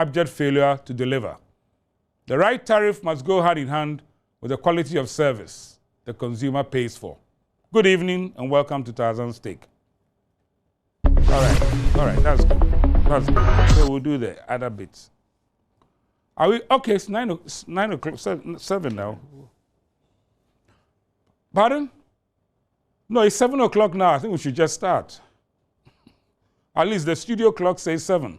abject failure to deliver. The right tariff must go hand in hand with the quality of service the consumer pays for. Good evening and welcome to Tarzan Steak. All right, that's good. That's good. So we'll do the other bits. Are we okay? It's 9 o'clock, 7 now. Pardon? No, it's 7 o'clock now. I think we should just start. At least the studio clock says 7.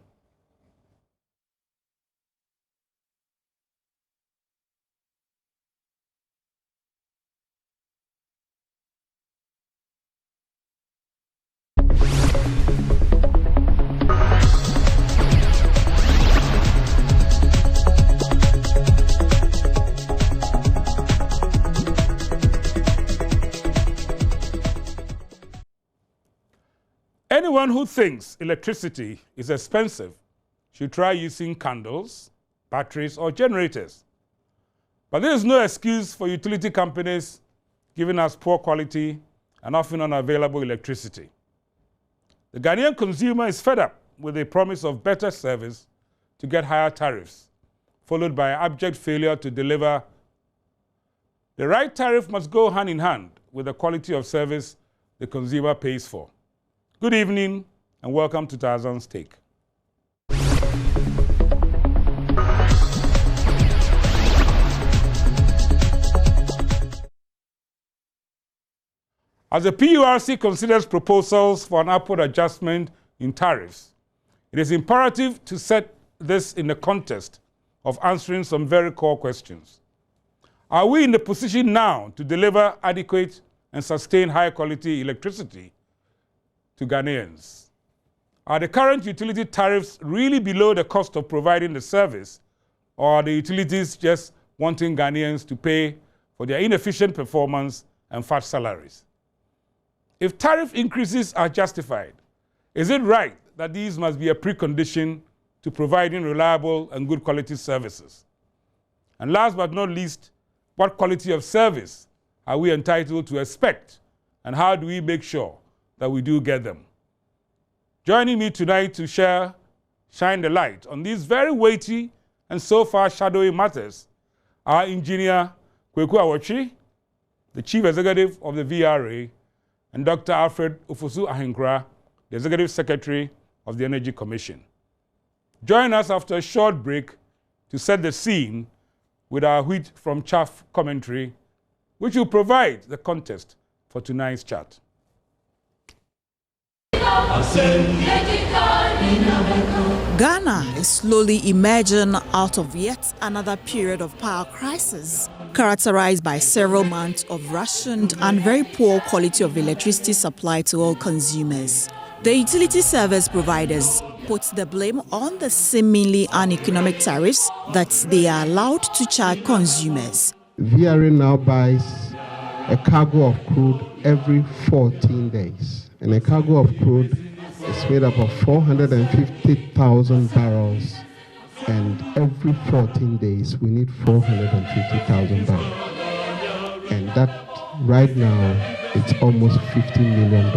Anyone who thinks electricity is expensive should try using candles, batteries, or generators. But there is no excuse for utility companies giving us poor quality and often unavailable electricity. The Ghanaian consumer is fed up with the promise of better service to get higher tariffs, followed by abject failure to deliver. The right tariff must go hand in hand with the quality of service the consumer pays for. Good evening and welcome to Tarzan Steak. As the PURC considers proposals for an upward adjustment in tariffs, it is imperative to set this in the context of answering some very core questions. Are we in the position now to deliver adequate and sustain high-quality electricity to Ghanaians? Are the current utility tariffs really below the cost of providing the service, or are the utilities just wanting Ghanaians to pay for their inefficient performance and fat salaries? If tariff increases are justified, is it right that these must be a precondition to providing reliable and good quality services? And last but not least, what quality of service are we entitled to expect, and how do we make sure that we do get them? Joining me tonight to shine the light on these very weighty and so far shadowy matters are Engineer Kweku Awotri, the Chief Executive of the VRA, and Dr. Alfred Ofosu Ahenkra, the Executive Secretary of the Energy Commission. Join us after a short break to set the scene with our wheat from chaff commentary, which will provide the context for tonight's chat. Ghana is slowly emerging out of yet another period of power crisis, characterized by several months of rationed and very poor quality of electricity supply to all consumers. The utility service providers put the blame on the seemingly uneconomic tariffs that they are allowed to charge consumers. VRA now buys a cargo of crude every 14 days. And a cargo of crude is made up of 450,000 barrels. And every 14 days, we need 450,000 barrels. And that, right now, it's almost $50 million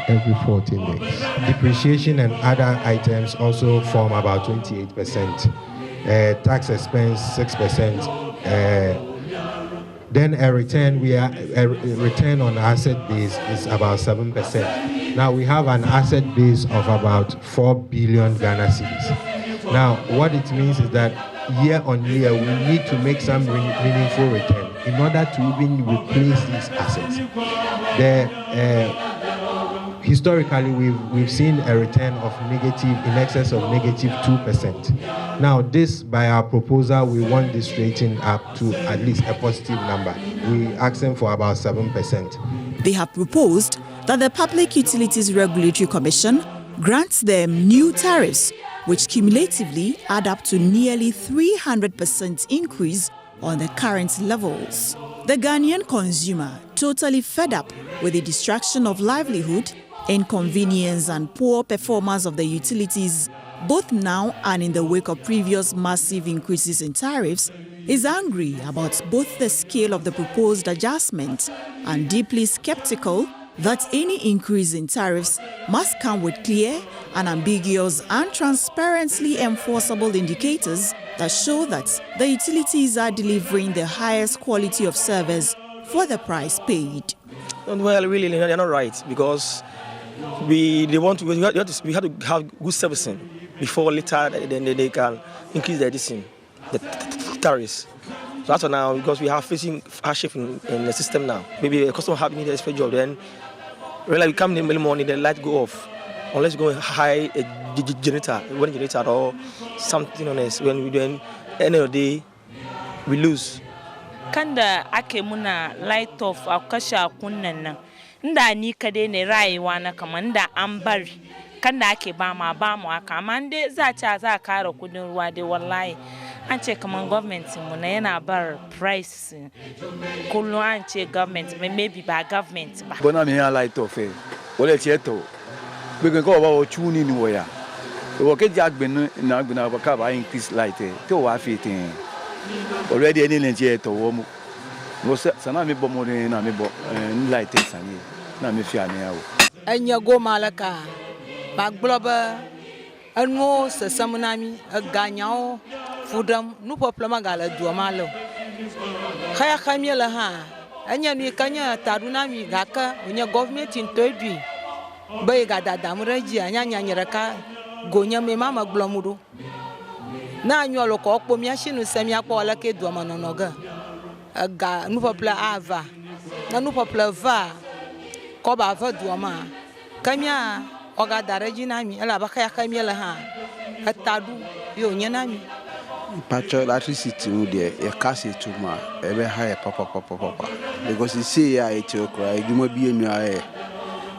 every 14 days. Depreciation and other items also form about 28%. Tax expense, 6%. Then a return on asset base is about 7%. Now we have an asset base of about 4 billion Ghana cedis. Now what it means is that year on year we need to make some meaningful return in order to even replace these assets. Historically, we've seen a return of negative, in excess of negative 2%. Now, this, by our proposal, we want this rating up to at least a positive number. We asking for about 7%. They have proposed that the Public Utilities Regulatory Commission grants them new tariffs, which cumulatively add up to nearly 300% increase on the current levels. The Ghanaian consumer, totally fed up with the destruction of livelihood, inconvenience and poor performance of the utilities, both now and in the wake of previous massive increases in tariffs, is angry about both the scale of the proposed adjustment and deeply skeptical that any increase in tariffs must come with clear unambiguous and transparently enforceable indicators that show that the utilities are delivering the highest quality of service for the price paid. Well, really, they're not right, because we have to have good servicing before later then they can increase the tariffs. So that's now, because we are facing hardship in the system now. Maybe a customer having a special job, then really we come in the morning, the light go off. Unless you go high a generator, one generator or something on this. When we then end of the day, we lose. Kanda ake muna light off a kasha kunnan nan. Nda ni kade ne rayuwa na kamar nda an bari. Kanda ake ba mu aka, amma inde za a kara kudin ruwa dai wallahi. An ce kamar government mu na yana bar price. Kullum an ce government, maybe ba government ba. Bona mi light off eh. Wole tieto. Because go about tuning in where. We get jack ben na gbina ba ka ba increase light eh. To wa fit eh. Already any lenje to wo mu. No sana mi bo mo na mi bo light eh sani. Na mi fi ani awo. Enya go malaka. Ba globa anwo sasamunami aganyao fudam nu poplama gala duamalo. Khaya khamyela ha. Enya ni kanya tarunami gaka onya government in toidwi. Bay gada damuraji anya nyanyeraka gonya me mama glomudu na anyolo ko okpo mi ashinu semi akpo wala ke do manonoga aga nu popla ava na nu popla va ko ba va do ma kamia oga daraji na mi ala ba kaya kamia la ha atadu yo nyana mi Patrol electricity no there e case to ma e be high papa because you see ya e to cry duma bi enu aye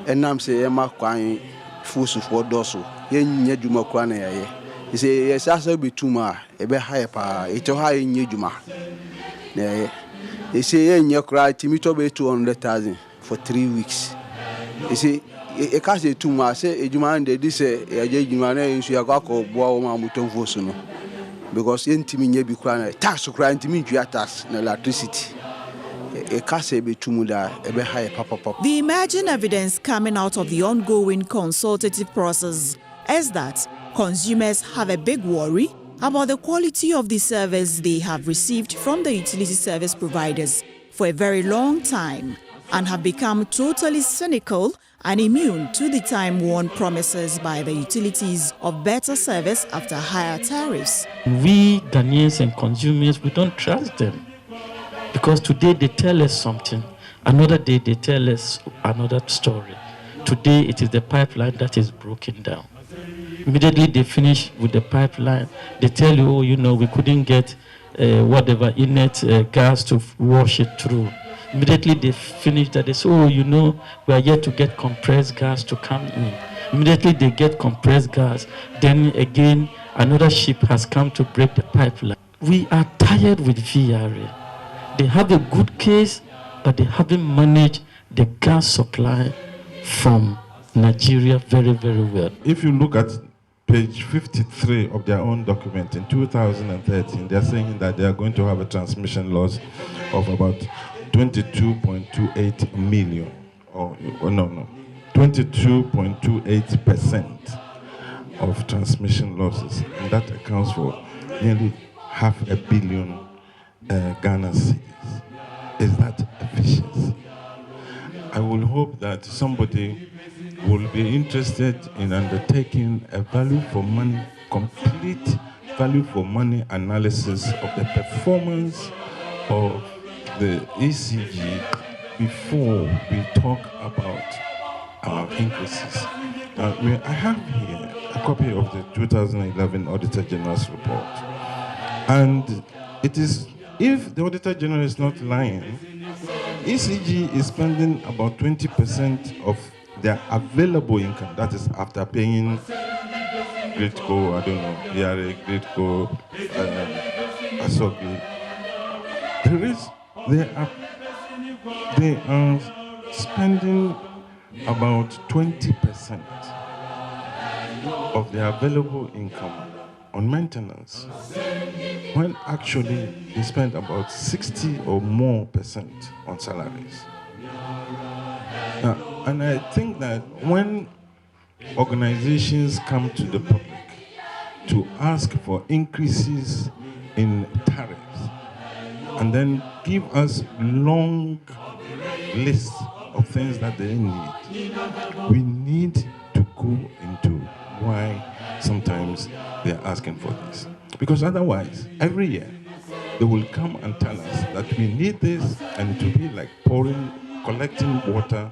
enam se e ma kwan fusu for doso ye nya djuma kwa na ye se ye sasa be tuma e be high pa e to high nya djuma na ye se ye nya kra timi to be 200,000 for 3 weeks you see e case tuma se e djuma ande di se e je djuma na nsu ya kwa ko bo o ma muton fusu no because ye ntimi nya bi kwa na tax kra ntimi djua tax na electricity. The emerging evidence coming out of the ongoing consultative process is that consumers have a big worry about the quality of the service they have received from the utility service providers for a very long time and have become totally cynical and immune to the time-worn promises by the utilities of better service after higher tariffs. We, Ghanaians and consumers, we don't trust them. Because today they tell us something, another day they tell us another story. Today it is the pipeline that is broken down. Immediately they finish with the pipeline, they tell you, oh, you know, we couldn't get whatever inert gas to wash it through. Immediately they finish that, they say, oh, you know, we are yet to get compressed gas to come in. Immediately they get compressed gas, then again another ship has come to break the pipeline. We are tired with VRA. They have a good case, but they haven't managed the gas supply from Nigeria very, very well. If you look at page 53 of their own document in 2013, they're saying that they are going to have a transmission loss of about 22.28 million. Or no, 22.28% of transmission losses. And that accounts for nearly 500 million Ghana cedis. Is that efficiency? I will hope that somebody will be interested in undertaking a value for money, complete value for money analysis of the performance of the ECG before we talk about our increases. I have here a copy of the 2011 Auditor General's report, and it is, if the Auditor General is not lying, ECG is spending about 20% of their available income, that is after paying Gridco, I don't know, PRA, Gridco, Asogi. They are spending about 20% of their available income on maintenance, when actually they spend about 60 or more % on salaries. And I think that when organizations come to the public to ask for increases in tariffs and then give us long lists of things that they need, we need to go into why sometimes they're asking for this. Because otherwise, every year, they will come and tell us that we need this, and it will be like collecting water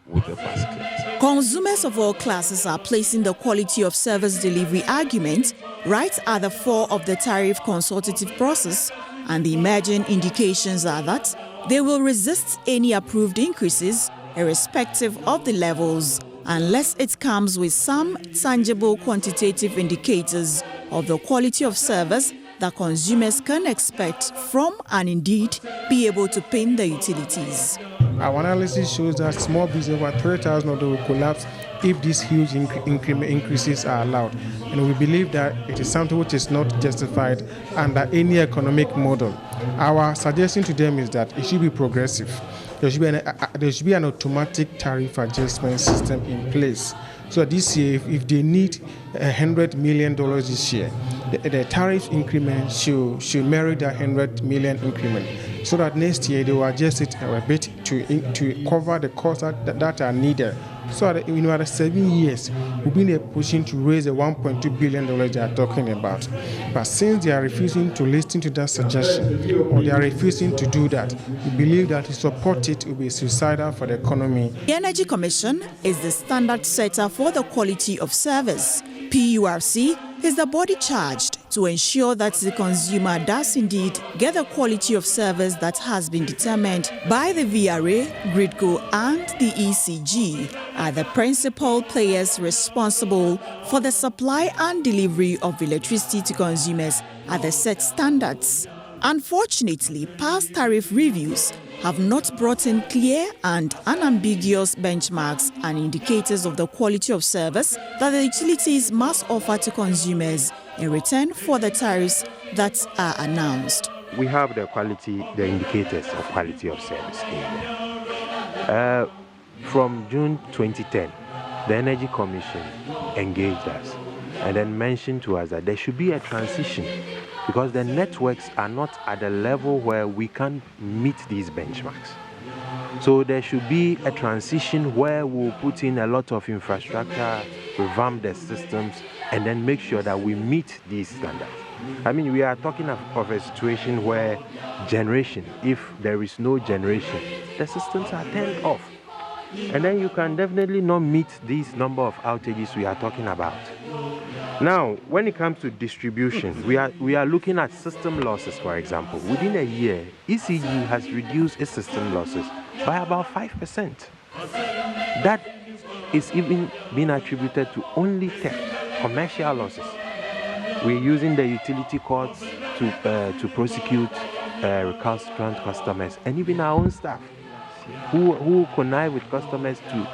with a basket. Consumers of all classes are placing the quality of service delivery argument right at the fore of the tariff consultative process, and the emerging indications are that they will resist any approved increases, irrespective of the levels, unless it comes with some tangible quantitative indicators of the quality of service that consumers can expect from and indeed be able to pay the utilities. Our analysis shows that small business over 3,000 of them will collapse if these huge increases are allowed. And we believe that it is something which is not justified under any economic model. Our suggestion to them is that it should be progressive. There should be an automatic tariff adjustment system in place. So this year, if they need $100 million this year, the tariff increment should merit that $100 million increment, so that next year they will adjust it a bit to cover the costs that are needed. So that in another 7 years, we'll be in a position to raise the $1.2 billion they are talking about. But since they are refusing to listen to that suggestion, or they are refusing to do that, we believe that to support it will be suicidal for the economy. The Energy Commission is the standard setter for the quality of service. PURC is the body charged to ensure that the consumer does indeed get the quality of service that has been determined by the VRA, GRIDCO, and the ECG, are the principal players responsible for the supply and delivery of electricity to consumers at the set standards. Unfortunately, past tariff reviews have not brought in clear and unambiguous benchmarks and indicators of the quality of service that the utilities must offer to consumers in return for the tariffs that are announced. We have the indicators of quality of service in there. From June 2010, the Energy Commission engaged us and then mentioned to us that there should be a transition because the networks are not at a level where we can meet these benchmarks. So there should be a transition where we'll put in a lot of infrastructure, revamp the systems, and then make sure that we meet these standards. I mean, we are talking of a situation where generation, if there is no generation, the systems are turned off. And then you can definitely not meet these number of outages we are talking about. Now, when it comes to distribution, we are looking at system losses, for example. Within a year, ECG has reduced its system losses by about 5%. That is even being attributed to only theft, commercial losses. We're using the utility courts to prosecute recalcitrant customers and even our own staff who connive with customers to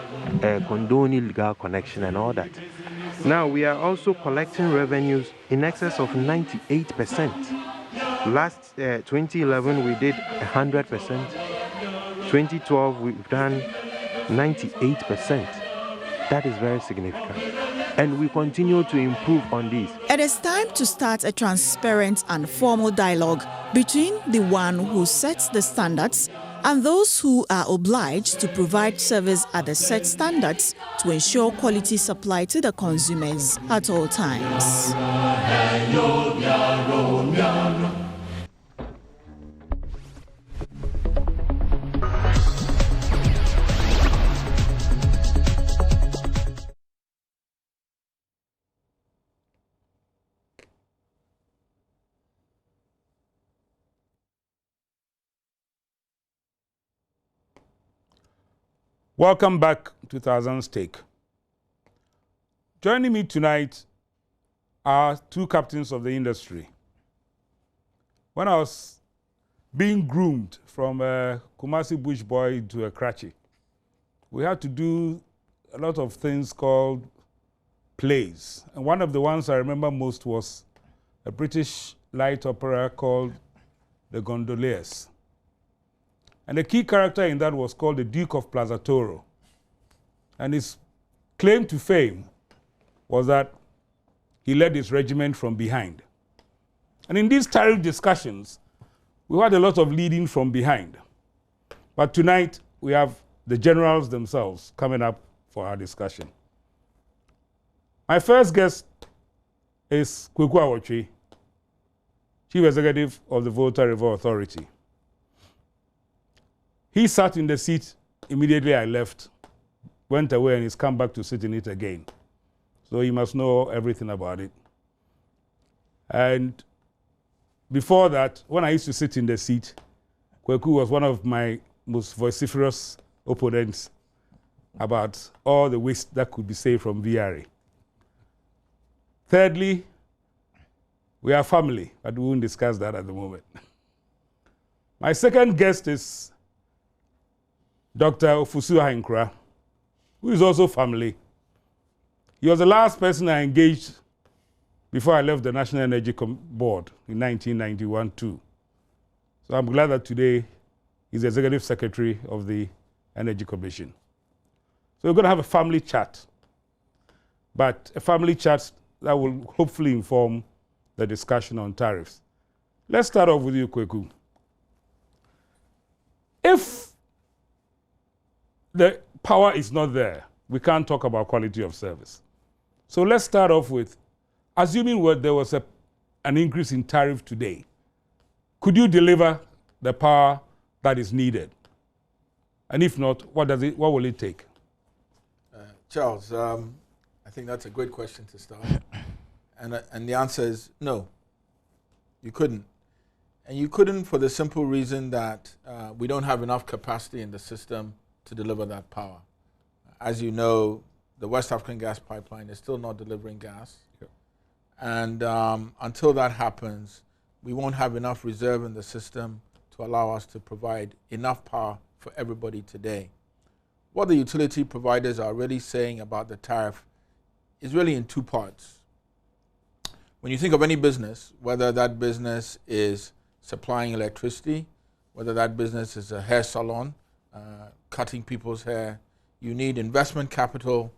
condone illegal connection and all that. Now we are also collecting revenues in excess of 98%. Last 2011 we did 100%. 2012 we've done 98%. That is very significant. And we continue to improve on this. It is time to start a transparent and formal dialogue between the one who sets the standards and those who are obliged to provide service at the set standards to ensure quality supply to the consumers at all times. Welcome back to Tarzan's Take. Joining me tonight are two captains of the industry. When I was being groomed from a Kumasi bush boy to a Karachi, we had to do a lot of things called plays. And one of the ones I remember most was a British light opera called The Gondoliers. And the key character in that was called the Duke of Plaza Toro. And his claim to fame was that he led his regiment from behind. And in these tariff discussions, we had a lot of leading from behind. But tonight, we have the generals themselves coming up for our discussion. My first guest is Kweku Awotwe, Chief Executive of the Volta River Authority. He sat in the seat immediately I left, went away, and he's come back to sit in it again. So he must know everything about it. And before that, when I used to sit in the seat, Kweku was one of my most vociferous opponents about all the waste that could be saved from VRA. Thirdly, we are family, but we won't discuss that at the moment. My second guest is Dr. Ofosu Ahenkura, who is also family. He was the last person I engaged before I left the National Energy Board in 1991 too. So I'm glad that today he's the Executive Secretary of the Energy Commission. So we're going to have a family chat, but a family chat that will hopefully inform the discussion on tariffs. Let's start off with you, Kweku. If the power is not there, we can't talk about quality of service. So let's start off with, assuming there was an increase in tariff today, could you deliver the power that is needed? And if not, what will it take? Charles, I think that's a great question to start. And the answer is no, you couldn't. And you couldn't for the simple reason that we don't have enough capacity in the system to deliver that power. As you know, the West African gas pipeline is still not delivering gas. Yep. And until that happens, we won't have enough reserve in the system to allow us to provide enough power for everybody today. What the utility providers are really saying about the tariff is really in two parts. When you think of any business, whether that business is supplying electricity, whether that business is a hair salon, cutting people's hair, you need investment capital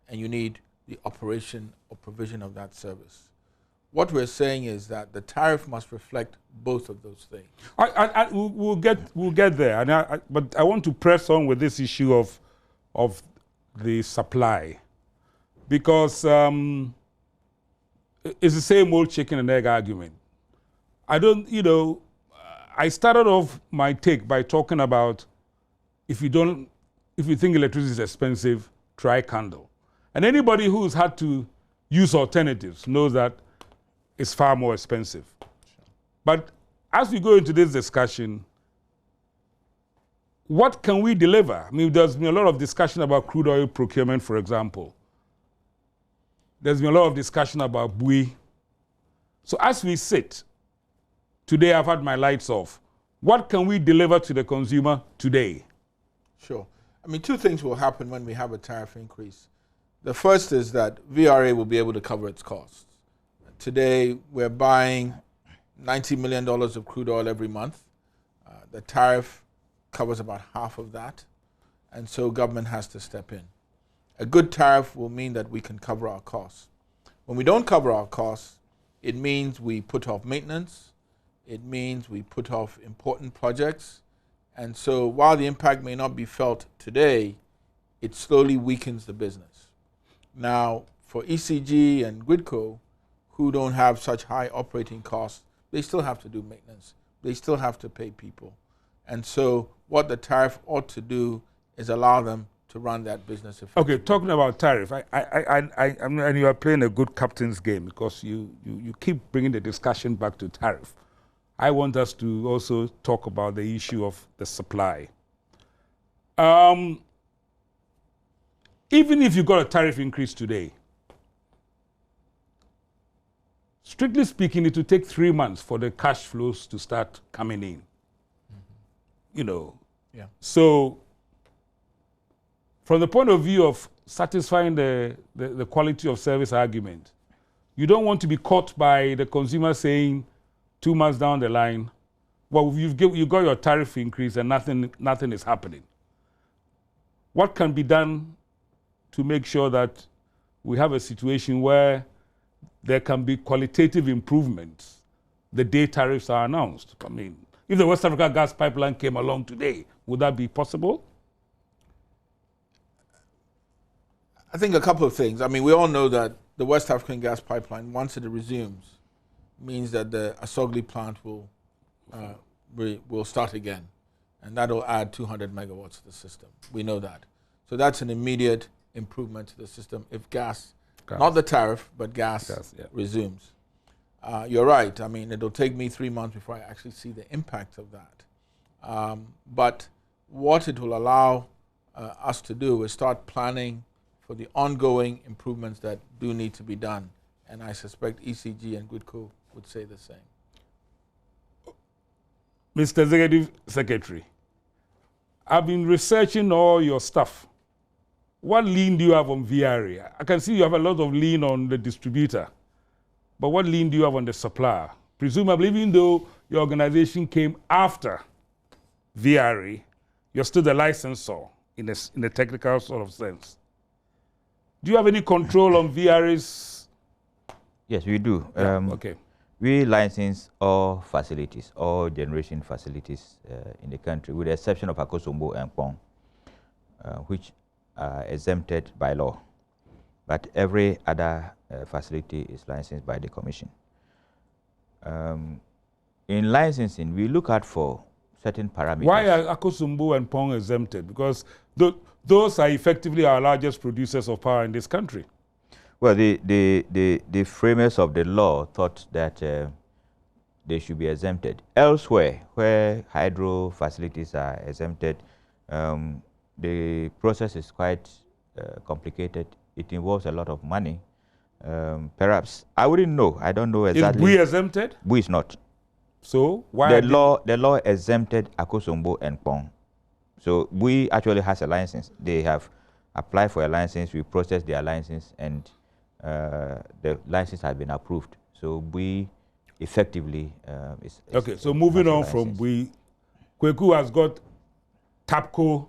and you need the operation or provision of that service. What we're saying is that the tariff must reflect both of those things. We'll get there, but I want to press on with this issue of the supply, because it's the same old chicken and egg argument. I started off my take by talking about if you think electricity is expensive, try candle. And anybody who's had to use alternatives knows that it's far more expensive. But as we go into this discussion, what can we deliver? I mean, there's been a lot of discussion about crude oil procurement, for example. There's been a lot of discussion about buoy. So as we sit, today I've had my lights off. What can we deliver to the consumer today? Sure. I mean, two things will happen when we have a tariff increase. The first is that VRA will be able to cover its costs. Today, we're buying $90 million of crude oil every month. The tariff covers about half of that, and so government has to step in. A good tariff will mean that we can cover our costs. When we don't cover our costs, it means we put off maintenance, it means we put off important projects, and so while the impact may not be felt today, it slowly weakens the business. Now, for ECG and Gridco, who don't have such high operating costs, they still have to do maintenance. They still have to pay people. And so what the tariff ought to do is allow them to run that business effectively. Okay, talking about tariff, and you are playing a good captain's game because you keep bringing the discussion back to tariff. I want us to also talk about the issue of the supply. Even if you got a tariff increase today, strictly speaking, it will take 3 months for the cash flows to start coming in. Yeah. So from the point of view of satisfying the quality of service argument, you don't want to be caught by the consumer saying 2 months down the line, well, you got your tariff increase and nothing is happening. What can be done to make sure that we have a situation where there can be qualitative improvements the day tariffs are announced? I mean, if the West Africa gas pipeline came along today, would that be possible? I think a couple of things. I mean, we all know that the West African gas pipeline, once it resumes, means that the Asogli plant will start again, and that will add 200 megawatts to the system. We know that. So that's an immediate improvement to the system if gas. Not the tariff, but gas resumes. You're right. I mean, it'll take me 3 months before I actually see the impact of that. But what it will allow us to do is start planning for the ongoing improvements that do need to be done. And I suspect ECG and GUIDCO would say the same. Mr. Executive Secretary, I've been researching all your stuff. What lien do you have on VRA? I can see you have a lot of lien on the distributor, but what lien do you have on the supplier? Presumably, even though your organization came after VRA, you're still the licensor in a technical sort of sense. Do you have any control on VRA's? Yes, we do. Okay. We license all facilities, all generation facilities in the country, with the exception of Akosombo and Pong, which are exempted by law. But every other facility is licensed by the Commission. In licensing, we look out for certain parameters. Why are Akosombo and Pong exempted? Because those are effectively our largest producers of power in this country. Well, the framers of the law thought that they should be exempted. Elsewhere, where hydro facilities are exempted, the process is quite complicated. It involves a lot of money. Perhaps, I wouldn't know. I don't know exactly. Is Bui exempted? Bui is not. So why? The law exempted Akosombo and Pong. So Bui actually has a license. They have applied for a license. We processed their license, and the license has been approved. So Bui effectively is okay. So moving on from Bui, Kweku has got TAPCO.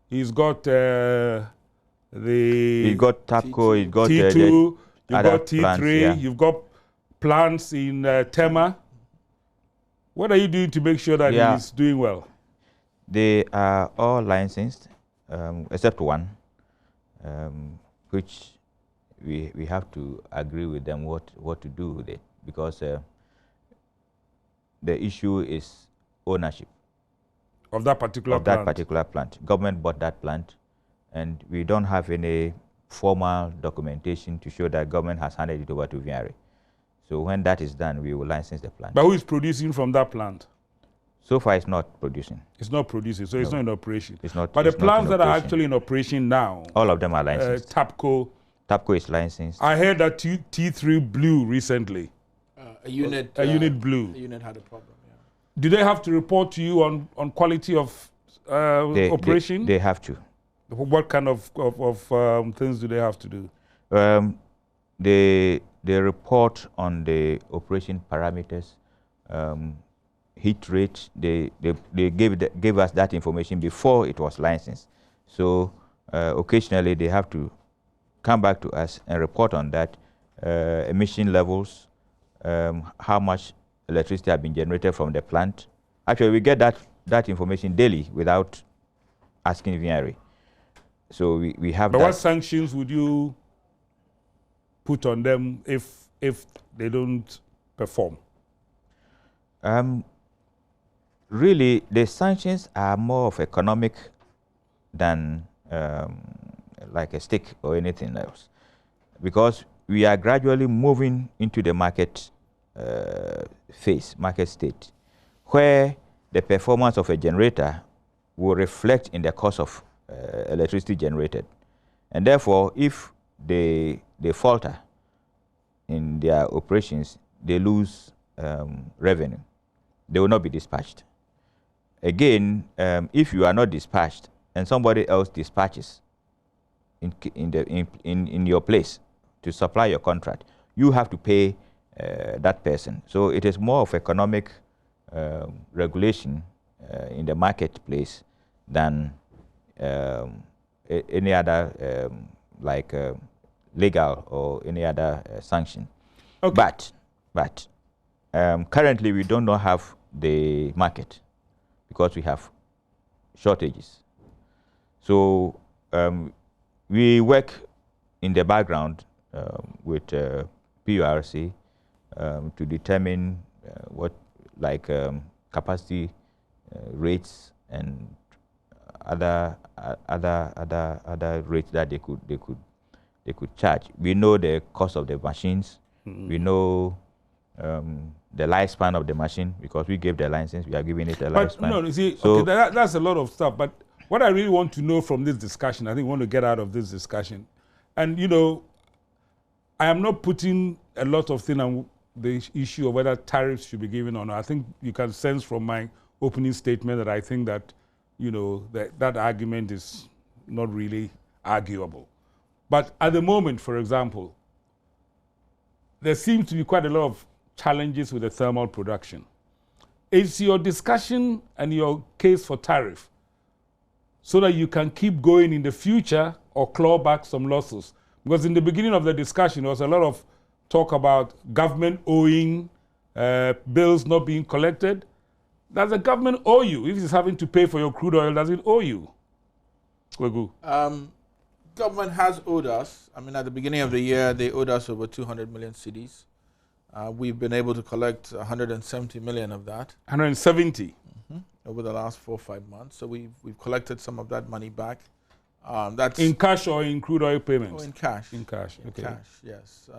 He's got He's got TAPCO. He's got T2. You've got T3. Plants, yeah. You've got plants in Tema. What are you doing to make sure that he's doing well? They are all licensed, except one, which we have to agree with them what to do with it, because the issue is ownership of that particular plant. Government bought that plant, and we don't have any formal documentation to show that government has handed it over to VRA. So when that is done, we will license the plant. But who is producing from that plant? So far, it's not producing. It's not producing, so it's not in operation. It's not. But the plants that are actually in operation now, all of them are licensed. TAPCO is licensed. I heard that T3 blew recently. A unit blew. A unit had a problem. Yeah. Do they have to report to you on quality of operation? They have to. What kind of things do they have to do? They report on the operation parameters, heat rate. They gave us that information before it was licensed. So occasionally they have to come back to us and report on that, emission levels, how much electricity has been generated from the plant. Actually, we get that information daily without asking VRA. So we have. But what sanctions would you put on them if they don't perform? Really, the sanctions are more of economic than like a stick or anything else, because we are gradually moving into the market market state, where the performance of a generator will reflect in the cost of electricity generated. And therefore, if they falter in their operations, they lose revenue. They will not be dispatched. Again, if you are not dispatched and somebody else dispatches in your place to supply your contract, you have to pay that person. So it is more of economic regulation in the marketplace than any other like legal or any other sanction. Okay. But currently we don't have the market because we have shortages. So we work in the background with PURC to determine what capacity rates and other rates that they could charge. We know the cost of the machines. We know the lifespan of the machine because we gave the license. We are giving it a lifespan. But no, you see, so okay, that's a lot of stuff. But what I really want to know from this discussion, I think, want to get out of this discussion, and you know, I am not putting a lot of things on the issue of whether tariffs should be given or not. I think you can sense from my opening statement that I think that, you know, that argument is not really arguable. But at the moment, for example, there seems to be quite a lot of challenges with the thermal production. Is your discussion and your case for tariff so that you can keep going in the future or claw back some losses? Because in the beginning of the discussion, there was a lot of talk about government owing, bills not being collected. Does the government owe you? If it's having to pay for your crude oil, does it owe you? Kwegu. Government has owed us. I mean, at the beginning of the year, they owed us over 200 million cedis. We've been able to collect 170 million of that. 170? Over the last 4 or 5 months. So we've collected some of that money back. That's in cash or in crude oil payments? Oh, in cash. In cash, okay. In cash, yes.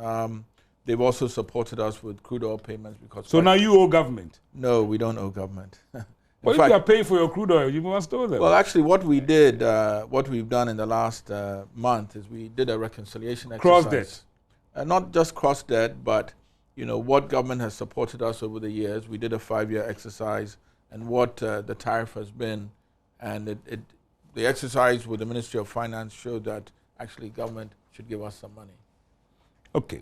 They've also supported us with crude oil payments because... So now you owe government? No, we don't owe government. Well, if you are paying for your crude oil, you must owe them. Well, actually, what we did, what we've done in the last month is we did a reconciliation exercise. Cross debt? Not just cross debt, but you know what government has supported us over the years. We did a 5-year exercise and what the tariff has been, and the exercise with the Ministry of Finance showed that actually government should give us some money. Okay.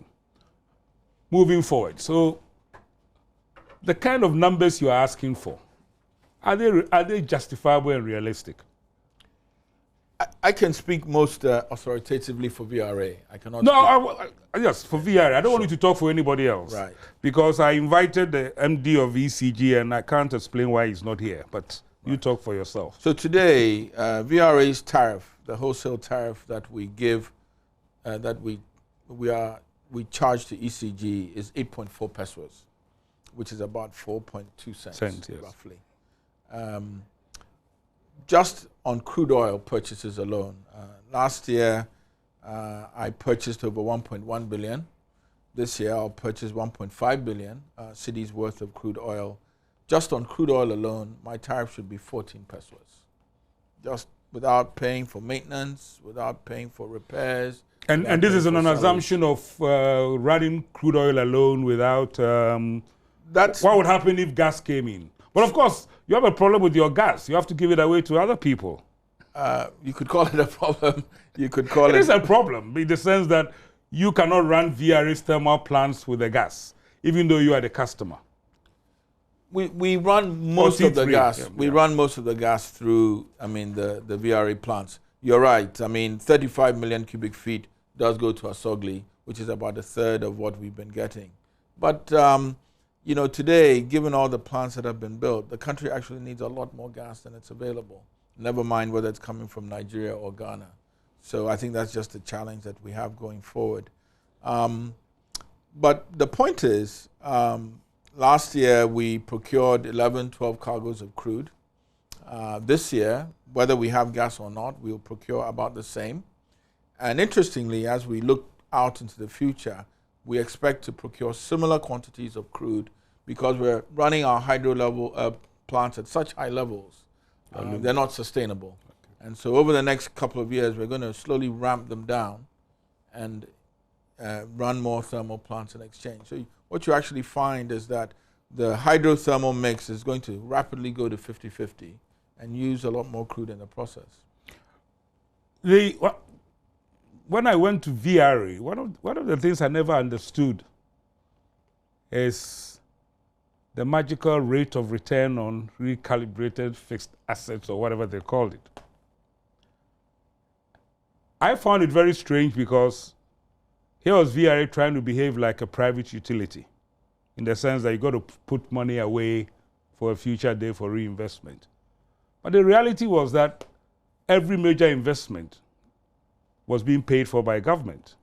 Moving forward, so the kind of numbers you are asking for, are they justifiable and realistic? I can speak most authoritatively for VRA. I cannot. No, yes, for VRA. I don't want you to talk for anybody else. Right. Because I invited the MD of ECG and I can't explain why he's not here, but you talk for yourself. So today, VRA's tariff, the wholesale tariff that we give, that we charge to ECG is 8.4 pesos, which is about 4.2 cents, yes. roughly. Just on crude oil purchases alone. Last year, I purchased over 1.1 billion. This year, I'll purchase 1.5 billion cedis worth of crude oil. Just on crude oil alone, my tariff should be 14 pesos. Just without paying for maintenance, without paying for repairs. And this is an assumption of running crude oil alone without... what would happen if gas came in? But of course, you have a problem with your gas. You have to give it away to other people. You could call it a problem. You could call it... It is a problem in the sense that you cannot run VRA's thermal plants with the gas, even though you are the customer. We run most of the gas. Yeah, we run most of the gas through, I mean, the VRA plants. You're right. I mean, 35 million cubic feet does go to Asogli, which is about a third of what we've been getting. But, you know, today, given all the plants that have been built, the country actually needs a lot more gas than it's available. Never mind whether it's coming from Nigeria or Ghana. So I think that's just a challenge that we have going forward. But the point is, last year we procured 12 cargoes of crude. This year, whether we have gas or not, we'll procure about the same. And interestingly, as we look out into the future, we expect to procure similar quantities of crude because we're running our hydro level plants at such high levels. They're not sustainable. Okay. And so over the next couple of years, we're going to slowly ramp them down and run more thermal plants in exchange. So what you actually find is that the hydrothermal mix is going to rapidly go to 50-50 and use a lot more crude in the process. When I went to VRA, one of the things I never understood is the magical rate of return on recalibrated fixed assets or whatever they called it. I found it very strange because here was VRA trying to behave like a private utility in the sense that you got to put money away for a future day for reinvestment. But the reality was that every major investment was being paid for by government.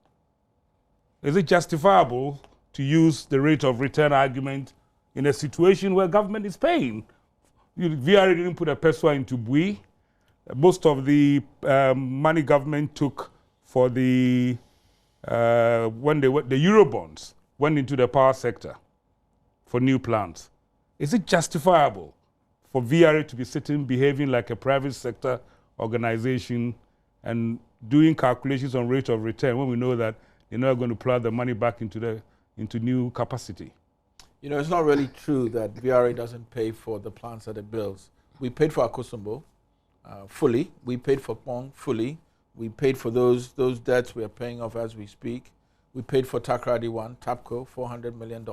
Is it justifiable to use the rate of return argument in a situation where government is paying? VRA didn't put a peso into Bui. Most of the money government took for the when the Eurobonds went into the power sector for new plants. Is it justifiable for VRA to be sitting behaving like a private sector organization and doing calculations on rate of return when we know that they're not going to plow the money back into new capacity? You know, it's not really true that VRA doesn't pay for the plants that it builds. We paid for Akosombo fully. We paid for Pong fully. We paid for those debts we are paying off as we speak. We paid for Takrady 1, TAPCO, $400 million.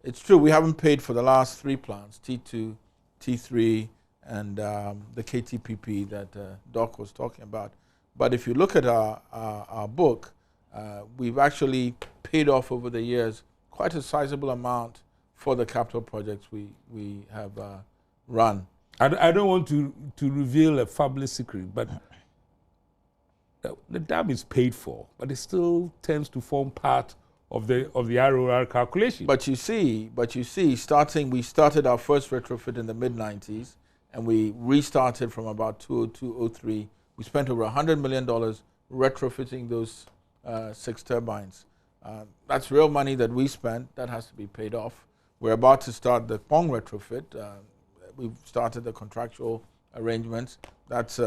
It's true, we haven't paid for the last 3 plants, T2, T3, and the KTPP that Doc was talking about. But if you look at our book, we've actually paid off over the years quite a sizable amount for the capital projects we have run. I don't want to reveal a fabulous secret, but the dam is paid for, but it still tends to form part of the ROR calculation. But you see, we started our first retrofit in the mid-90s, and we restarted from about 2002, 03. We spent over $100 million retrofitting those 6 turbines. That's real money that we spent. That has to be paid off. We're about to start the Pong retrofit. We've started the contractual arrangements. That's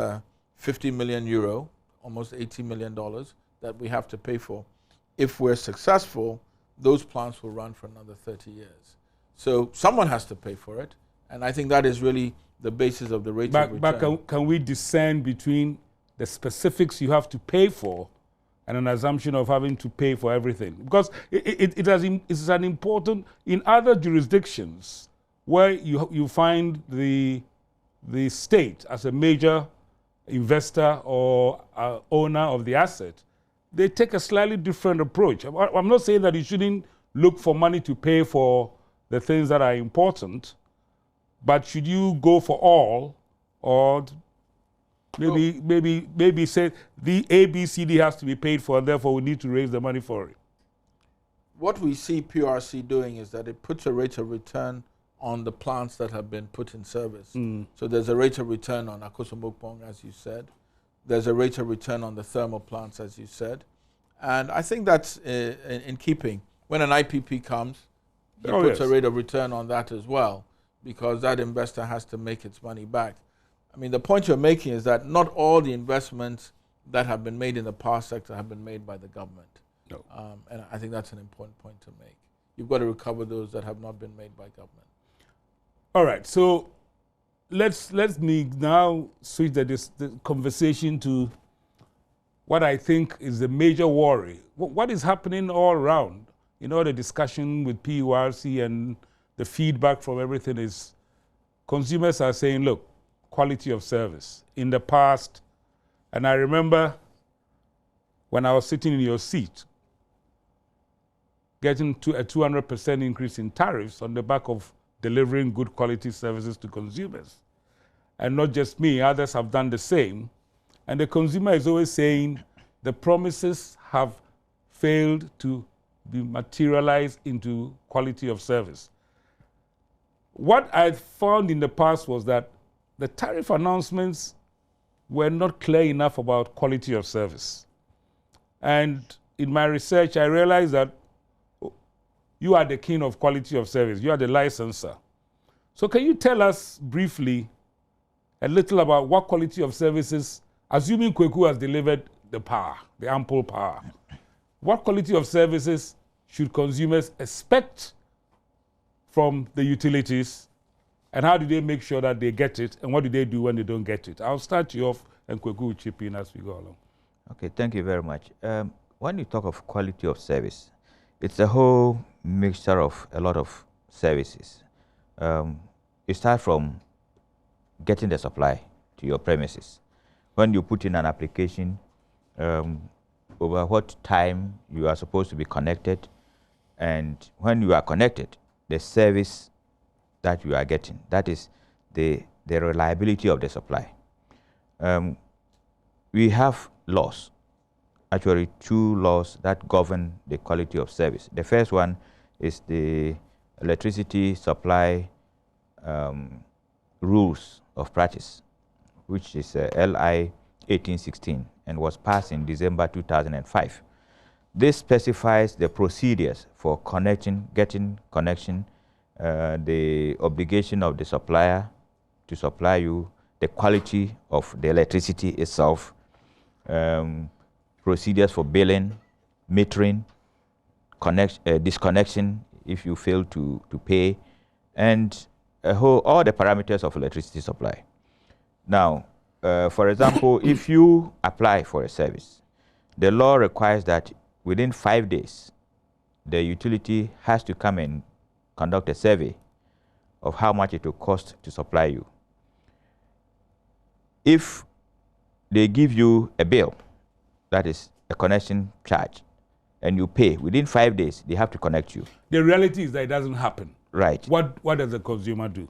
50 million euro, almost $80 million that we have to pay for. If we're successful, those plants will run for another 30 years. So someone has to pay for it, and I think that is really the basis of the rate of return. But can we discern between the specifics you have to pay for and an assumption of having to pay for everything? Because it's an important, in other jurisdictions where you find the state as a major investor or owner of the asset, they take a slightly different approach. I'm not saying that you shouldn't look for money to pay for the things that are important, but should you go for all, or maybe say the ABCD has to be paid for, and therefore we need to raise the money for it? What we see PRC doing is that it puts a rate of return on the plants that have been put in service. So there's a rate of return on Akosombo Pong, as you said. There's a rate of return on the thermal plants, as you said. And I think that's in keeping. When an IPP comes, it puts a rate of return on that as well, because that investor has to make its money back. I mean, the point you're making is that not all the investments that have been made in the power sector have been made by the government. No. And I think that's an important point to make. You've got to recover those that have not been made by government. All right, so let's me now switch the conversation to what I think is the major worry. What is happening all around? You know, the discussion with PURC and the feedback from everything is consumers are saying, look, quality of service. In the past, and I remember when I was sitting in your seat, getting to a 200% increase in tariffs on the back of delivering good quality services to consumers. And not just me, others have done the same. And the consumer is always saying the promises have failed to be materialized into quality of service. What I found in the past was that the tariff announcements were not clear enough about quality of service. And in my research, I realized that you are the king of quality of service. You are the licensor. So can you tell us briefly a little about what quality of services, assuming Kweku has delivered the power, the ample power, what quality of services should consumers expect from the utilities, and how do they make sure that they get it, and what do they do when they don't get it? I'll start you off, and Kweku will chip in as we go along. Okay, thank you very much. When you talk of quality of service, it's a whole mixture of a lot of services. You start from getting the supply to your premises. When you put in an application, over what time you are supposed to be connected, and when you are connected, the service that you are getting. That is the reliability of the supply. We have laws, actually 2 laws that govern the quality of service. The first one is the Electricity Supply Rules of Practice, which is LI 1816 and was passed in December 2005. This specifies the procedures for getting connection, the obligation of the supplier to supply you, the quality of the electricity itself, procedures for billing, metering, disconnection if you fail to pay, and all the parameters of electricity supply. Now, for example, if you apply for a service, the law requires that within 5 days, the utility has to come and conduct a survey of how much it will cost to supply you. If they give you a bill, that is a connection charge, and you pay, within 5 days, they have to connect you. The reality is that it doesn't happen. Right. What does the consumer do?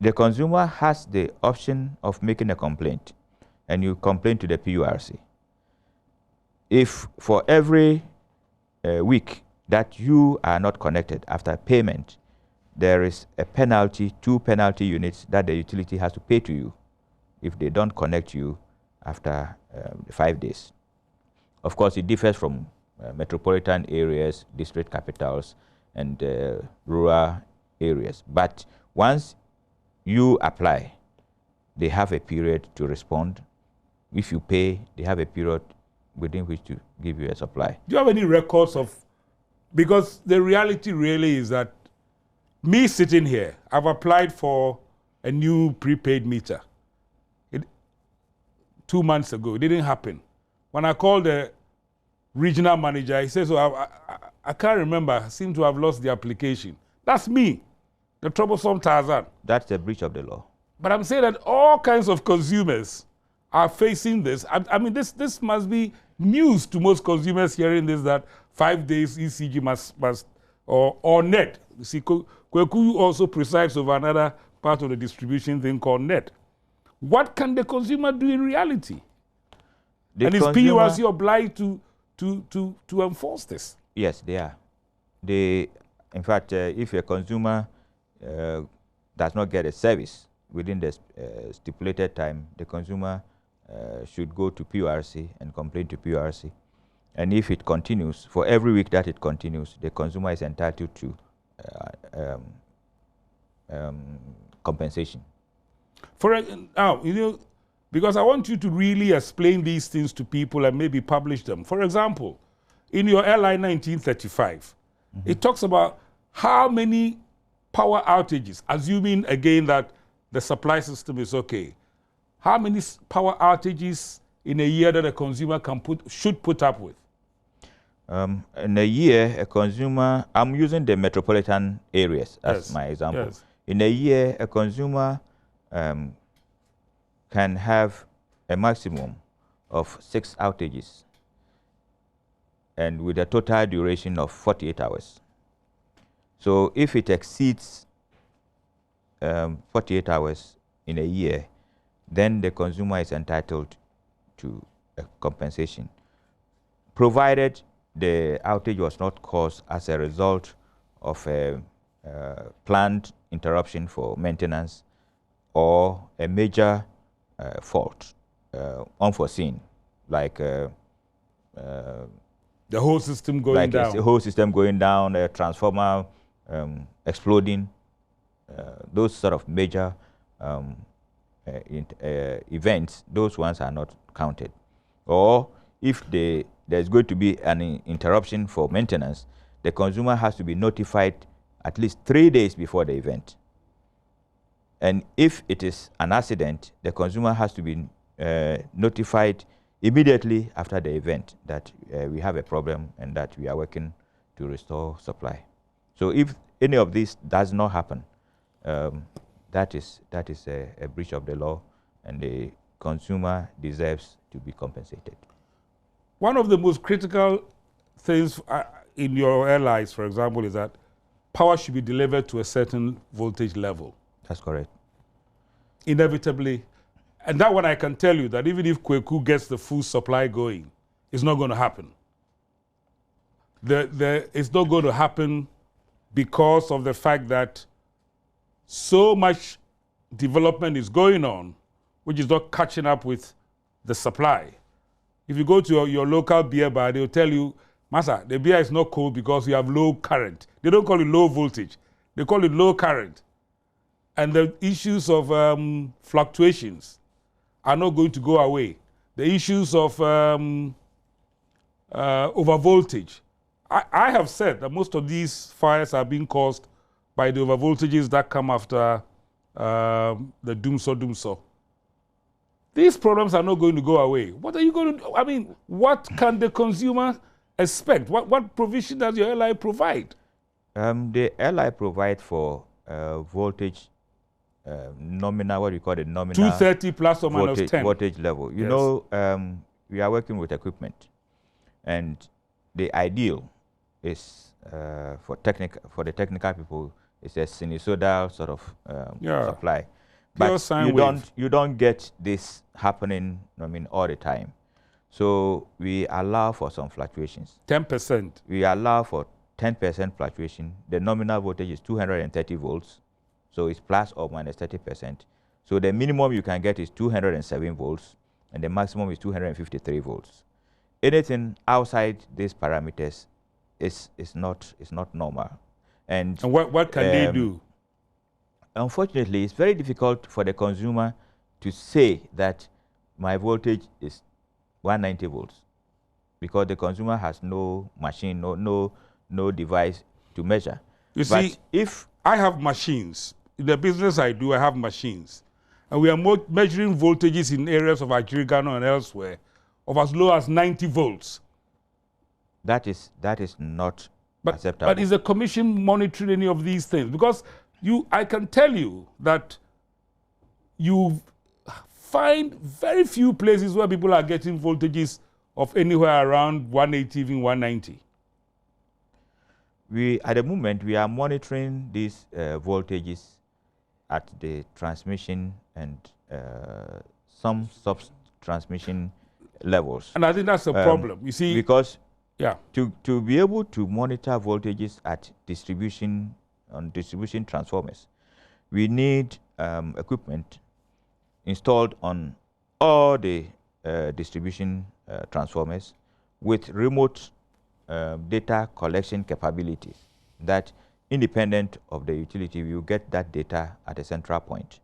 The consumer has the option of making a complaint, and you complain to the PURC. If for every week that you are not connected after payment, there is a penalty, 2 penalty units that the utility has to pay to you if they don't connect you after 5 days. Of course, it differs from metropolitan areas, district capitals, and rural areas. But once you apply, they have a period to respond. If you pay, they have a period within which to give you a supply. Do you have any records of, because the reality really is that me sitting here, I've applied for a new prepaid meter 2 months ago. It didn't happen. When I called the regional manager, he says, oh, I can't remember. I seem to have lost the application. That's me, the troublesome Tarzan. That's a breach of the law. But I'm saying that all kinds of consumers are facing this. I mean, this must be news to most consumers hearing this, that 5 days ECG must or net. You see, Kweku also presides over another part of the distribution thing called net. What can the consumer do in reality? And is PURC obliged to enforce this? Yes, they are. In fact, if a consumer does not get a service within the stipulated time, the consumer should go to PURC and complain to PURC. And if it continues, for every week that it continues, the consumer is entitled to compensation. Now, you know, because I want you to really explain these things to people and maybe publish them. For example, in your LI 1935, it talks about how many power outages, assuming again that the supply system is okay, how many power outages in a year that a consumer should put up with? In a year, a consumer, I'm using the metropolitan areas as my example. Yes. In a year, a consumer can have a maximum of 6 outages, and with a total duration of 48 hours. So if it exceeds 48 hours in a year, then the consumer is entitled to a compensation, provided the outage was not caused as a result of a planned interruption for maintenance or a major fault, unforeseen, like the whole system going down. The whole system going down, a transformer exploding, those sort of major events, those ones are not counted. Or if there's going to be an interruption for maintenance, the consumer has to be notified at least 3 days before the event. And if it is an accident, the consumer has to be notified immediately after the event that we have a problem and that we are working to restore supply. So if any of this does not happen, that is a breach of the law, and the consumer deserves to be compensated. one of the most critical things in your airlines, for example, is that power should be delivered to a certain voltage level. That's correct. Inevitably. And that one I can tell you that even if Kweku gets the full supply going, it's not going to happen. It's not going to happen because of the fact that so much development is going on, which is not catching up with the supply. If you go to your local beer bar, they'll tell you, Masa, the beer is not cold because we have low current. They don't call it low voltage. They call it low current. And the issues of fluctuations are not going to go away. The issues of overvoltage. I have said that most of these fires are being caused by the overvoltages that come after the doomso. These problems are not going to go away. What are you going to do? I mean, what can the consumer expect? What provision does your airline provide? The airline provide for voltage, nominal, what do you call it, nominal 230 plus or minus voltage, 10. voltage level. You know, we are working with equipment, and the ideal is for the technical people, it's a sinusoidal sort of supply. But you don't get this happening, I mean, all the time. So we allow for some fluctuations. 10%. We allow for 10% fluctuation. The nominal voltage is 230 volts, so it's plus or minus 30%. So the minimum you can get is 207 volts, and the maximum is 253 volts. Anything outside these parameters is not normal. And what can they do? Unfortunately, it's very difficult for the consumer to say that my voltage is 190 volts, because the consumer has no machine, no device to measure. You see, if I have machines, in the business I do, I have machines, and we are measuring voltages in areas of Agirigano and elsewhere of as low as 90 volts. That is not acceptable. But is the commission monitoring any of these things? Because I can tell you that you find very few places where people are getting voltages of anywhere around 180, even 190. At the moment, we are monitoring these voltages at the transmission and some sub-transmission levels. And I think that's a problem. You see, because to be able to monitor voltages at distribution transformers, we need equipment installed on all the distribution transformers with remote data collection capabilities, that independent of the utility, we will get that data at a central point,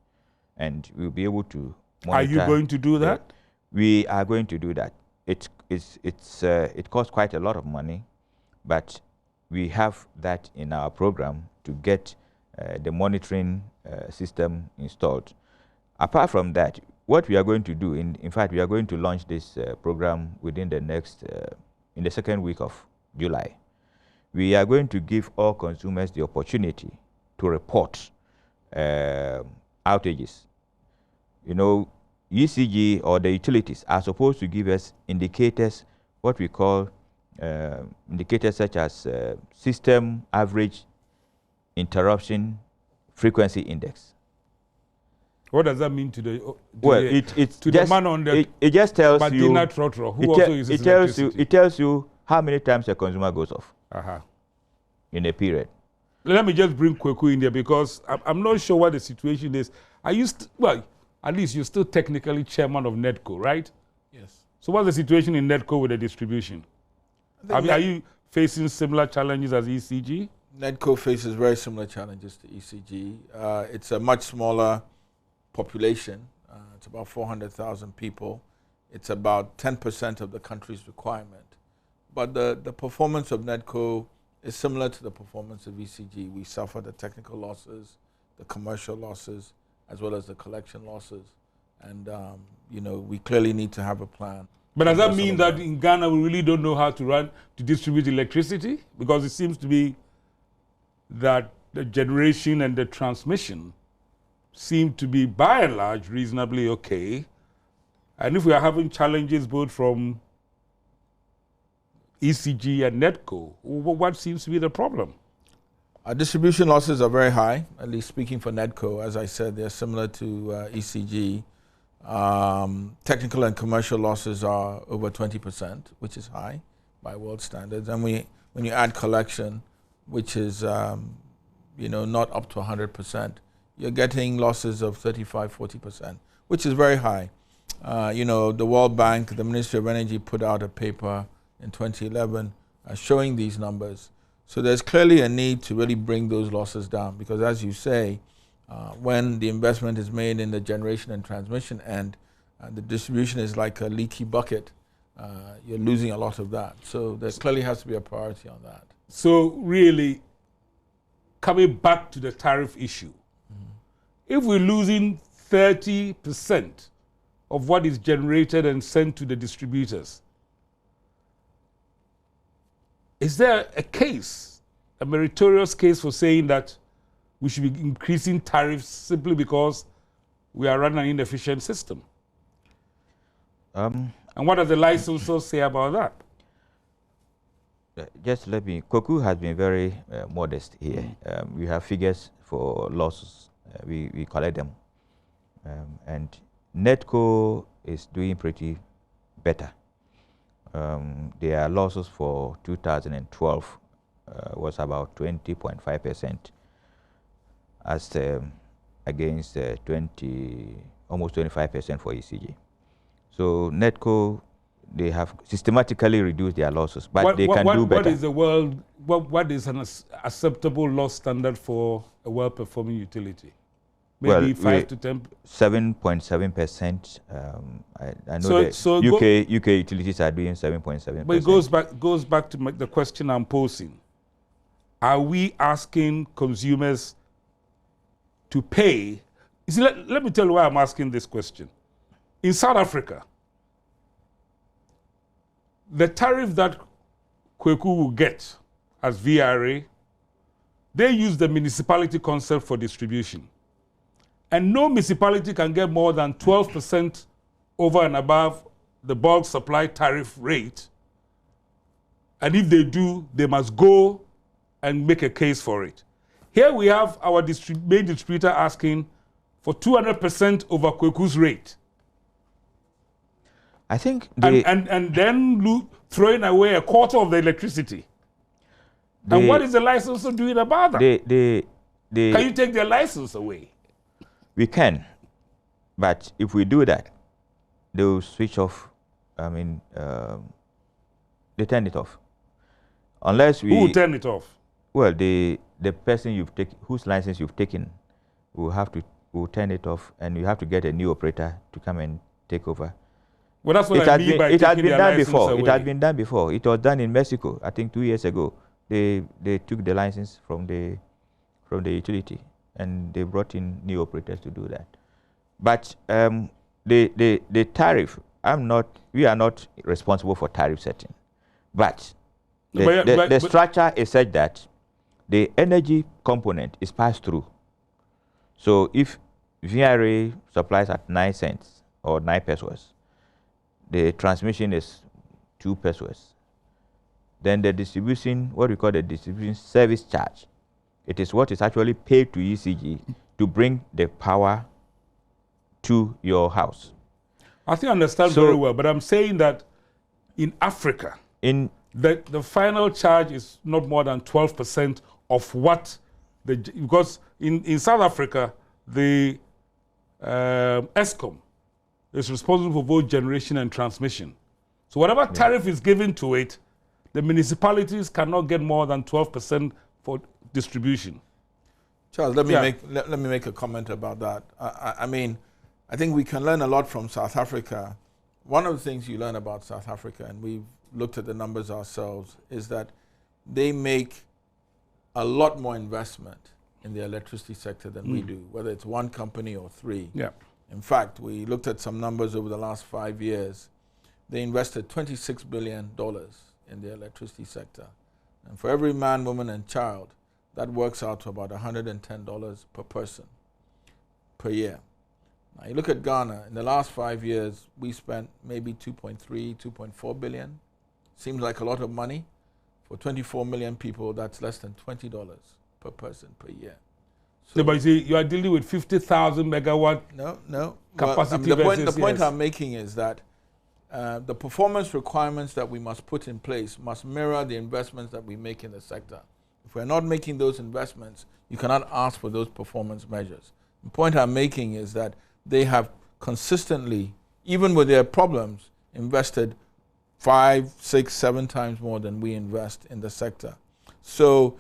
and we'll be able to monitor. Are you going to do that? We are going to do that. It costs quite a lot of money, but we have that in our program to get the monitoring system installed. Apart from that, what we are going to do, in fact, we are going to launch this program within the next, in the second week of July. We are going to give all consumers the opportunity to report outages. You know, ECG or the utilities are supposed to give us indicators, what we call indicators such as system average interruption frequency index. What does that mean to the the man on the it just tells you Trotro, who also uses it tells you how many times a consumer goes off in a period. Let me just bring Kweku in there, because I'm not sure what the situation is. Well, at least you're still technically chairman of NEDCO, right? Yes. So what's the situation in NEDCO with the distribution? Are you facing similar challenges as ECG? NEDCO faces very similar challenges to ECG. It's a much smaller population. It's about 400,000 people. It's about 10% of the country's requirement. But the performance of NEDCO is similar to the performance of ECG. We suffer the technical losses, the commercial losses, as well as the collection losses. And, you know, we clearly need to have a plan. But does that mean that in Ghana we really don't know how to distribute electricity? Because it seems to be that the generation and the transmission seem to be, by and large, reasonably okay. And if we are having challenges both from ECG and NEDCO? What seems to be the problem? Our distribution losses are very high, at least speaking for NEDCO. As I said, they're similar to ECG. Technical and commercial losses are over 20%, which is high by world standards. And when you add collection, which is not up to 100%, you're getting losses of 35, 40%, which is very high. The World Bank, the Ministry of Energy put out a paper in 2011 showing these numbers. So there's clearly a need to really bring those losses down, because as you say, when the investment is made in the generation and transmission end, the distribution is like a leaky bucket. You're losing a lot of that. So there clearly has to be a priority on that. So really, coming back to the tariff issue, if we're losing 30% of what is generated and sent to the distributors, is there a case, a meritorious case for saying that we should be increasing tariffs simply because we are running an inefficient system? And what does the licensors say about that? Just let me, Koku has been very modest here. We have figures for losses. We collect them. And NEDCO is doing pretty better. Their losses for 2012 was about 20.5%, as against almost 25% for ECG. So NEDCO, they have systematically reduced their losses, but they can do better. What is an acceptable loss standard for a well-performing utility? Maybe 5 to 10. 7.7%. I know that UK utilities are doing 7.7%. But it goes back to the question I'm posing. Are we asking consumers to pay? You see, let me tell you why I'm asking this question. In South Africa, the tariff that Kweku will get as VRA, they use the municipality concept for distribution. And no municipality can get more than 12% over and above the bulk supply tariff rate. And if they do, they must go and make a case for it. Here we have our main distributor asking for 200% over Kweku's rate. I think and then throwing away a quarter of the electricity. And what is the licensor doing about that? Can you take their license away? We can, but if we do that, they will switch off. I mean, they turn it off. Unless we. Who will turn it off? Well, the person you've taken, whose license you've taken, will turn it off, and you have to get a new operator to come and take over. Well, that's what I mean by taking their license away. It has been done before. It has been done before. It was done in Mexico, I think 2 years ago. They took the license from the utility, and they brought in new operators to do that. But the tariff, we are not responsible for tariff setting. But the structure is such that the energy component is passed through. So if VRA supplies at 9 cents or 9 pesos, the transmission is 2 pesos. Then the distribution, what we call the distribution service charge, it is what is actually paid to ECG to bring the power to your house. I think I understand very well, but I'm saying that in Africa, the final charge is not more than 12% of what because in South Africa, the ESCOM is responsible for both generation and transmission. So whatever tariff is given to it, the municipalities cannot get more than 12% for distribution. Charles, let me make a comment about that. I mean, I think we can learn a lot from South Africa. One of the things you learn about South Africa, and we've looked at the numbers ourselves, is that they make a lot more investment in the electricity sector than we do, whether it's one company or 3. Yeah. In fact, we looked at some numbers over the last 5 years. They invested $26 billion in the electricity sector. And for every man, woman, and child, that works out to about $110 per person per year. Now, you look at Ghana, in the last 5 years, we spent maybe 2.3, 2.4 billion. Seems like a lot of money. For 24 million people, that's less than $20 per person per year. So, but you see, you are dealing with 50,000 megawatt capacity. Well, the point I'm making is that the performance requirements that we must put in place must mirror the investments that we make in the sector. If we're not making those investments, you cannot ask for those performance measures. The point I'm making is that they have consistently, even with their problems, invested 5, 6, 7 times more than we invest in the sector. So,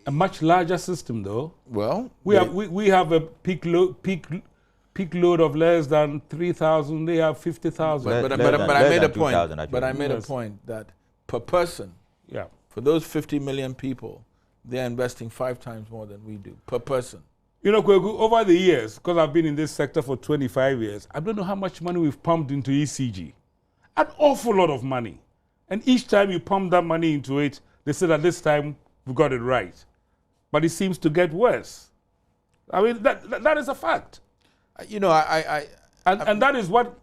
a much larger system, though. Well, we have a peak load of less than 3,000. They have 50,000. But I made a point. But I made a point that per person, for those 50 million people, they're investing 5 times more than we do per person. You know, Kweku, over the years, because I've been in this sector for 25 years, I don't know how much money we've pumped into ECG. An awful lot of money. And each time you pump that money into it, they say that this time we got it right. But it seems to get worse. I mean, that is a fact. You know, and that is what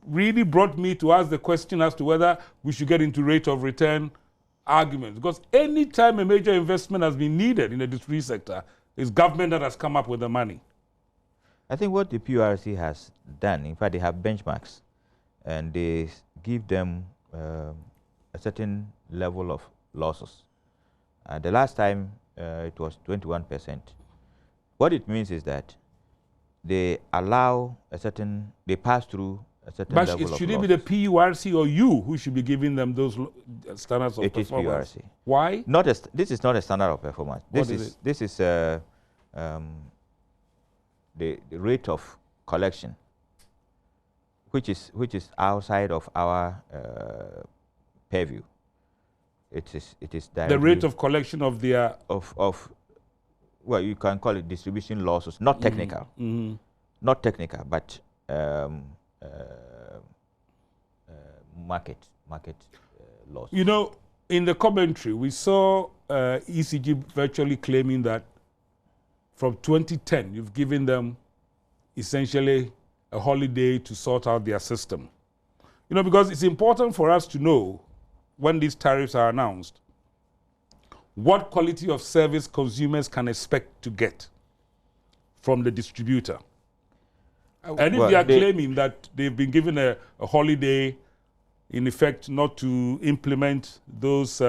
really brought me to ask the question as to whether we should get into rate of return arguments. Because any time a major investment has been needed in the distribution sector, it's government that has come up with the money. I think what the PURC has done, in fact, they have benchmarks, and they give them a certain level of losses. The last time it was 21%. What it means is that they allow they pass through a certain level of losses. Should it be the PURC or you who should be giving them those standards of performance? It is PURC. Why? This is not a standard of performance. This is the rate of collection, which is directly of our purview. It is directly the rate of collection of their well, you can call it distribution losses, not technical, not technical, but market loss. You know, in the commentary, we saw ECG virtually claiming that from 2010, you've given them essentially a holiday to sort out their system. You know, because it's important for us to know when these tariffs are announced, what quality of service consumers can expect to get from the distributor. And if they are claiming that they've been given a holiday, in effect, not to implement those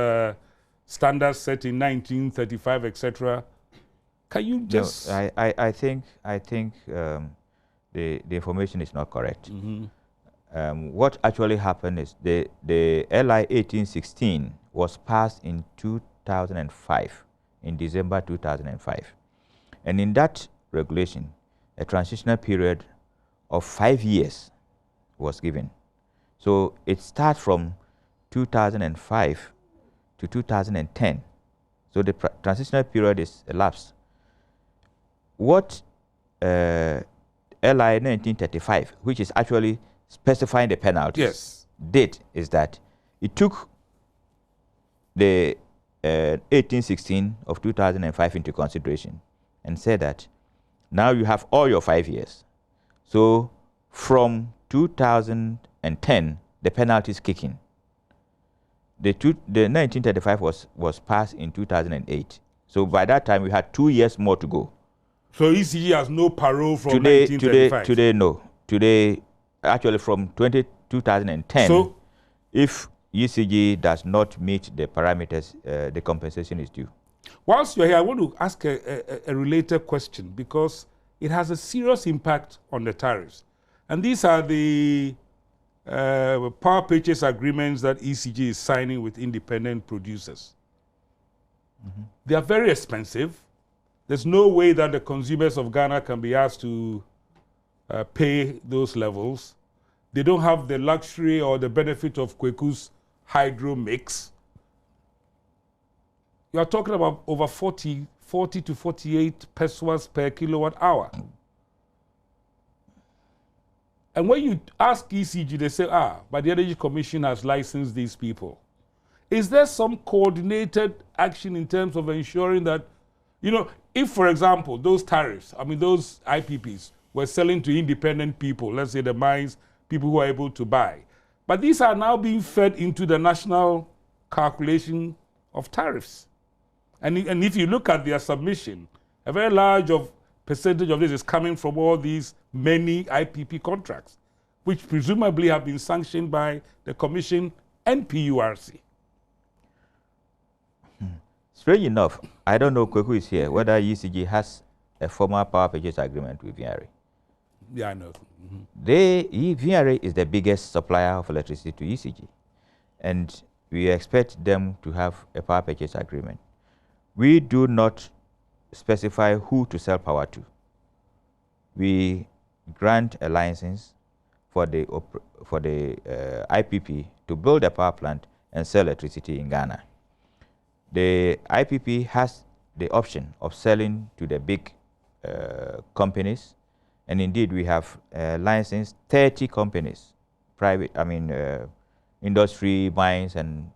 standards set in 1935, etc., can you just... No, I think the information is not correct. What actually happened is the LI 1816 was passed in 2005, in December 2005. And in that regulation, a transitional period of 5 years was given. So it starts from 2005 to 2010. So the transitional period is elapsed. What LI 1935, which is actually specifying the penalties, did is that it took the 1816 of 2005 into consideration and said that now you have all your 5 years. So from 2010, the penalties kick in. The 1935 was passed in 2008. So by that time, we had 2 years more to go. So ECG has no parole from 1935? Today, no. Today, actually from 2010, so if ECG does not meet the parameters, the compensation is due. Whilst you're here, I want to ask a related question because it has a serious impact on the tariffs. And these are the power purchase agreements that ECG is signing with independent producers. They are very expensive. There's no way that the consumers of Ghana can be asked to pay those levels. They don't have the luxury or the benefit of Kweku's hydro mix. You are talking about over 40 to 48 pesos per kilowatt hour. And when you ask ECG, they say, but the Energy Commission has licensed these people. Is there some coordinated action in terms of ensuring that, you know, if, for example, those tariffs, I mean, those IPPs were selling to independent people, let's say the mines, people who are able to buy, But these are now being fed into the national calculation of tariffs. And if you look at their submission, a very large percentage of this is coming from all these many IPP contracts, which presumably have been sanctioned by the Commission and PURC. Strange enough, I don't know, Kweku is here, whether ECG has a formal power purchase agreement with VNRA. Yeah, I know. VNRA is the biggest supplier of electricity to ECG, and we expect them to have a power purchase agreement. We do not specify who to sell power to. We grant a license for the IPP to build a power plant and sell electricity in Ghana. The IPP has the option of selling to the big companies, and indeed we have licensed 30 companies, private, industry, mines, and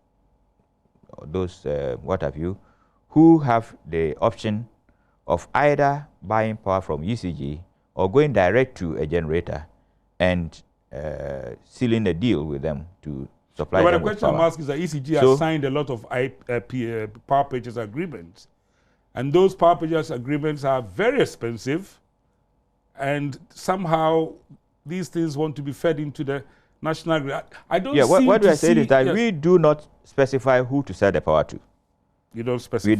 those what have you, who have the option of either buying power from ECG or going direct to a generator and sealing a deal with them to supply them with power. But the question I'm asking is that ECG has signed a lot of power purchase agreements, and those power purchase agreements are very expensive, and somehow these things want to be fed into the national grid. I don't see. What we are saying is that we do not specify who to sell the power to. You don't specify?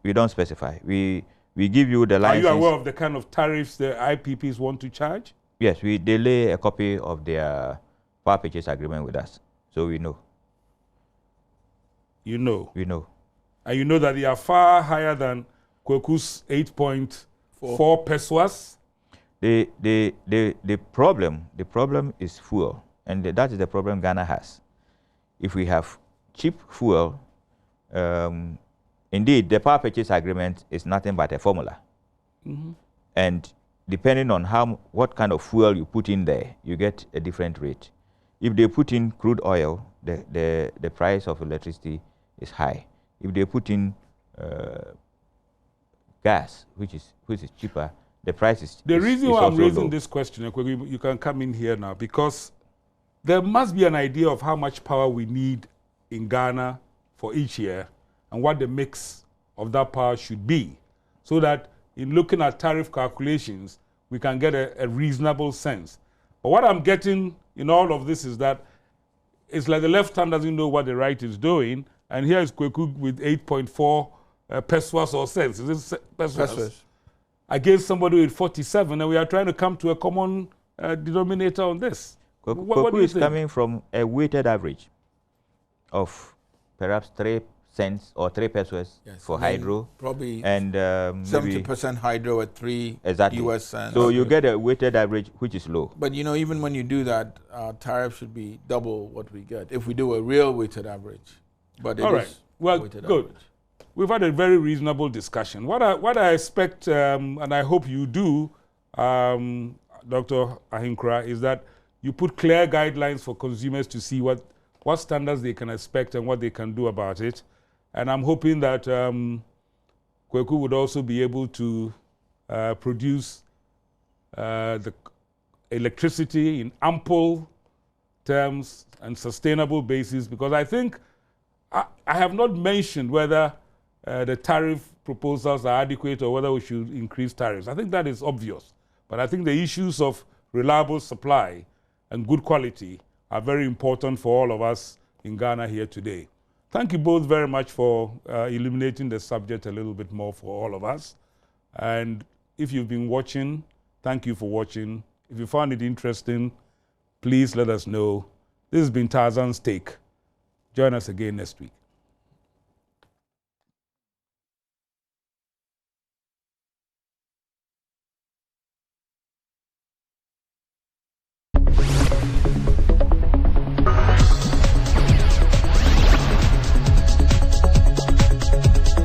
We don't specify. We give you the license. Are you aware of the kind of tariffs the IPPs want to charge? Yes, they lay a copy of their power purchase agreement with us, so we know. You know? We know. And you know that they are far higher than Kweku's 8.4 pesos? The problem is fuel, and that is the problem Ghana has. If we have cheap fuel, indeed, the power purchase agreement is nothing but a formula. And depending on what kind of fuel you put in there, you get a different rate. If they put in crude oil, the price of electricity is high. If they put in gas, which is cheaper, the price is The reason why I'm raising low. this question, you can come in here now, because there must be an idea of how much power we need in Ghana for each year and what the mix of that power should be, so that in looking at tariff calculations, we can get a reasonable sense. But what I'm getting in all of this is that it's like the left hand doesn't know what the right is doing, and here is Kweku with 8.4 pesos or cents. Is it pesos? Against somebody with 47, and we are trying to come to a common denominator on this. Kweku is coming from a weighted average of perhaps 3 cents or 3 pesos for hydro. Probably and 70% hydro at 3 US cents. So you get a weighted average, which is low. But you know, even when you do that, our tariff should be double what we get if we do a real weighted average. But it is weighted average. We've had a very reasonable discussion. What I expect, and I hope you do, Dr. Ahinkra, is that you put clear guidelines for consumers to see what standards they can expect and what they can do about it. And I'm hoping that Kweku would also be able to produce the electricity in ample terms and sustainable basis, because I think I have not mentioned whether the tariff proposals are adequate or whether we should increase tariffs. I think that is obvious. But I think the issues of reliable supply and good quality are very important for all of us in Ghana here today. Thank you both very much for illuminating the subject a little bit more for all of us. And if you've been watching, thank you for watching. If you found it interesting, please let us know. This has been Tarzan's Take. Join us again next week.